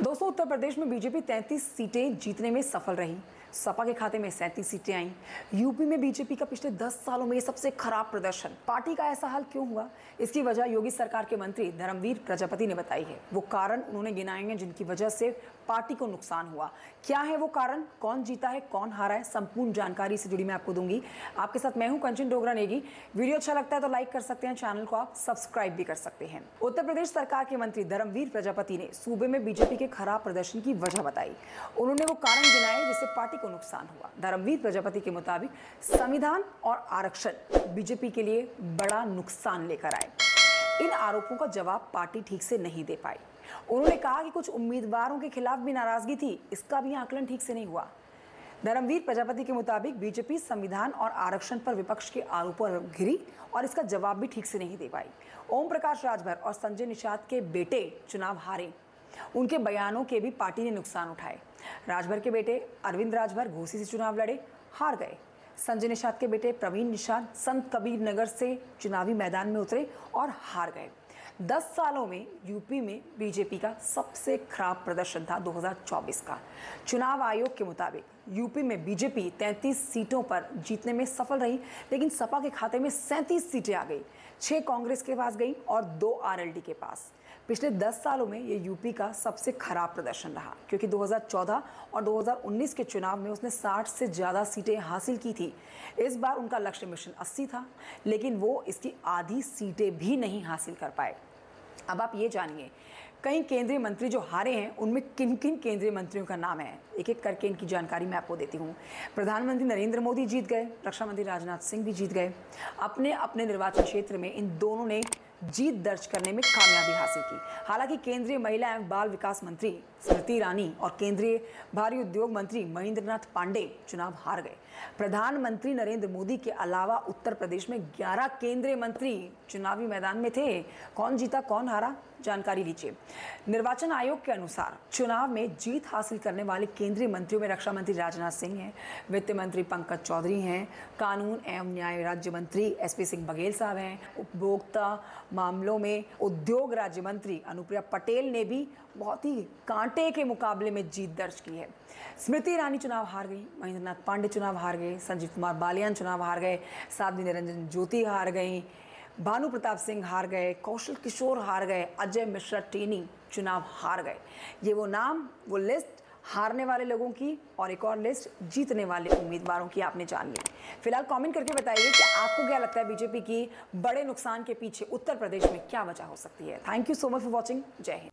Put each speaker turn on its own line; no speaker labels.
दोस्तों, उत्तर प्रदेश में बीजेपी 33 सीटें जीतने में सफल रही। सपा के खाते में 37 सीटें आईं। यूपी में बीजेपी का पिछले 10 सालों में ये सबसे खराब प्रदर्शन। पार्टी का ऐसा हाल क्यों हुआ? इसकी वजह योगी सरकार के मंत्री धर्मवीर प्रजापति ने बताई है। वो कारण उन्होंने गिनाए हैं जिनकी वजह से पार्टी को नुकसान हुआ। क्या है वो कारण? कौन जीता है, कौन हारा है? संपूर्ण जानकारी से जुड़ी मैं आपको दूंगी। आपके साथ मैं हूं कंचन डोगरा नेगी। वीडियो अच्छा लगता है तो लाइक कर सकते हैं, चैनल को आप सब्सक्राइब भी कर सकते हैं। उत्तर प्रदेश सरकार के मंत्री धर्मवीर प्रजापति ने सूबे में बीजेपी के खराब प्रदर्शन की वजह बताई। उन्होंने वो कारण गिनाए जिससे पार्टी को नुकसान हुआ। धर्मवीर प्रजापति के मुताबिक संविधान और आरक्षण बीजेपी के लिए बड़ा नुकसान लेकर आए। इन आरोपों का जवाब पार्टी ठीक से नहीं दे पाई। उन्होंने कहा कि कुछ उम्मीदवारों के खिलाफ भी नाराजगी थी, इसका भी आकलन ठीक से नहीं हुआ। धर्मवीर प्रजापति के मुताबिक बीजेपी संविधान और आरक्षण पर विपक्ष के आरोपों पर घिरी और इसका जवाब भी ठीक से नहीं दे पाई। ओम प्रकाश राजभर और संजय निषाद के बेटे चुनाव हारे। उनके बयानों के भी पार्टी ने नुकसान उठाए। राजभर के बेटे अरविंद राजभर घोसी से चुनाव लड़े, हार गए। संजय निषाद के बेटे प्रवीण निषाद संत कबीर नगर से चुनावी मैदान में उतरे और हार गए। 10 सालों में यूपी में बीजेपी का सबसे खराब प्रदर्शन था 2024 का। चुनाव आयोग के मुताबिक यूपी में बीजेपी 33 सीटों पर जीतने में सफल रही, लेकिन सपा के खाते में 37 सीटें आ गई। 6 कांग्रेस के पास गई और 2 आरएलडी के पास। पिछले 10 सालों में ये यूपी का सबसे खराब प्रदर्शन रहा, क्योंकि 2014 और 2019 के चुनाव में उसने 60 से ज़्यादा सीटें हासिल की थी। इस बार उनका लक्ष्य मिशन 80 था, लेकिन वो इसकी आधी सीटें भी नहीं हासिल कर पाए। अब आप ये जानिए, कई केंद्रीय मंत्री जो हारे हैं उनमें किन किन केंद्रीय मंत्रियों का नाम है। एक एक करके इनकी जानकारी मैं आपको देती हूँ। प्रधानमंत्री नरेंद्र मोदी जीत गए, रक्षा मंत्री राजनाथ सिंह भी जीत गए। अपने अपने निर्वाचन क्षेत्र में इन दोनों ने जीत दर्ज करने में कामयाबी हासिल की। हालांकि केंद्रीय महिला एवं बाल विकास मंत्री स्मृति ईरानी और केंद्रीय भारी उद्योग मंत्री महेंद्रनाथ पांडे चुनाव हार गए। प्रधानमंत्री नरेंद्र मोदी के अलावा उत्तर प्रदेश में 11 केंद्रीय मंत्री चुनावी मैदान में थे। कौन जीता, कौन हारा, जानकारी लीजिए। निर्वाचन आयोग के अनुसार चुनाव में जीत हासिल करने वाले केंद्रीय मंत्रियों में रक्षा मंत्री राजनाथ सिंह हैं, वित्त मंत्री पंकज चौधरी हैं, कानून एवं न्याय राज्य मंत्री एसपी सिंह बघेल साहब हैं, उपभोक्ता मामलों में उद्योग राज्य मंत्री अनुप्रिया पटेल ने भी बहुत ही कांटे के मुकाबले में जीत दर्ज की है। स्मृति ईरानी चुनाव हार गई, महेंद्रनाथ पांडे चुनाव हार गए, संजीव कुमार बालियान चुनाव हार गए, साध्वी निरंजन ज्योति हार गई, भानु प्रताप सिंह हार गए, कौशल किशोर हार गए, अजय मिश्रा टेनी चुनाव हार गए। ये वो नाम, वो लिस्ट हारने वाले लोगों की और एक और लिस्ट जीतने वाले उम्मीदवारों की आपने जान ली। फिलहाल कमेंट करके बताइए कि आपको क्या लगता है बीजेपी की बड़े नुकसान के पीछे उत्तर प्रदेश में क्या वजह हो सकती है। Thank you so much for watching. जय हिंद।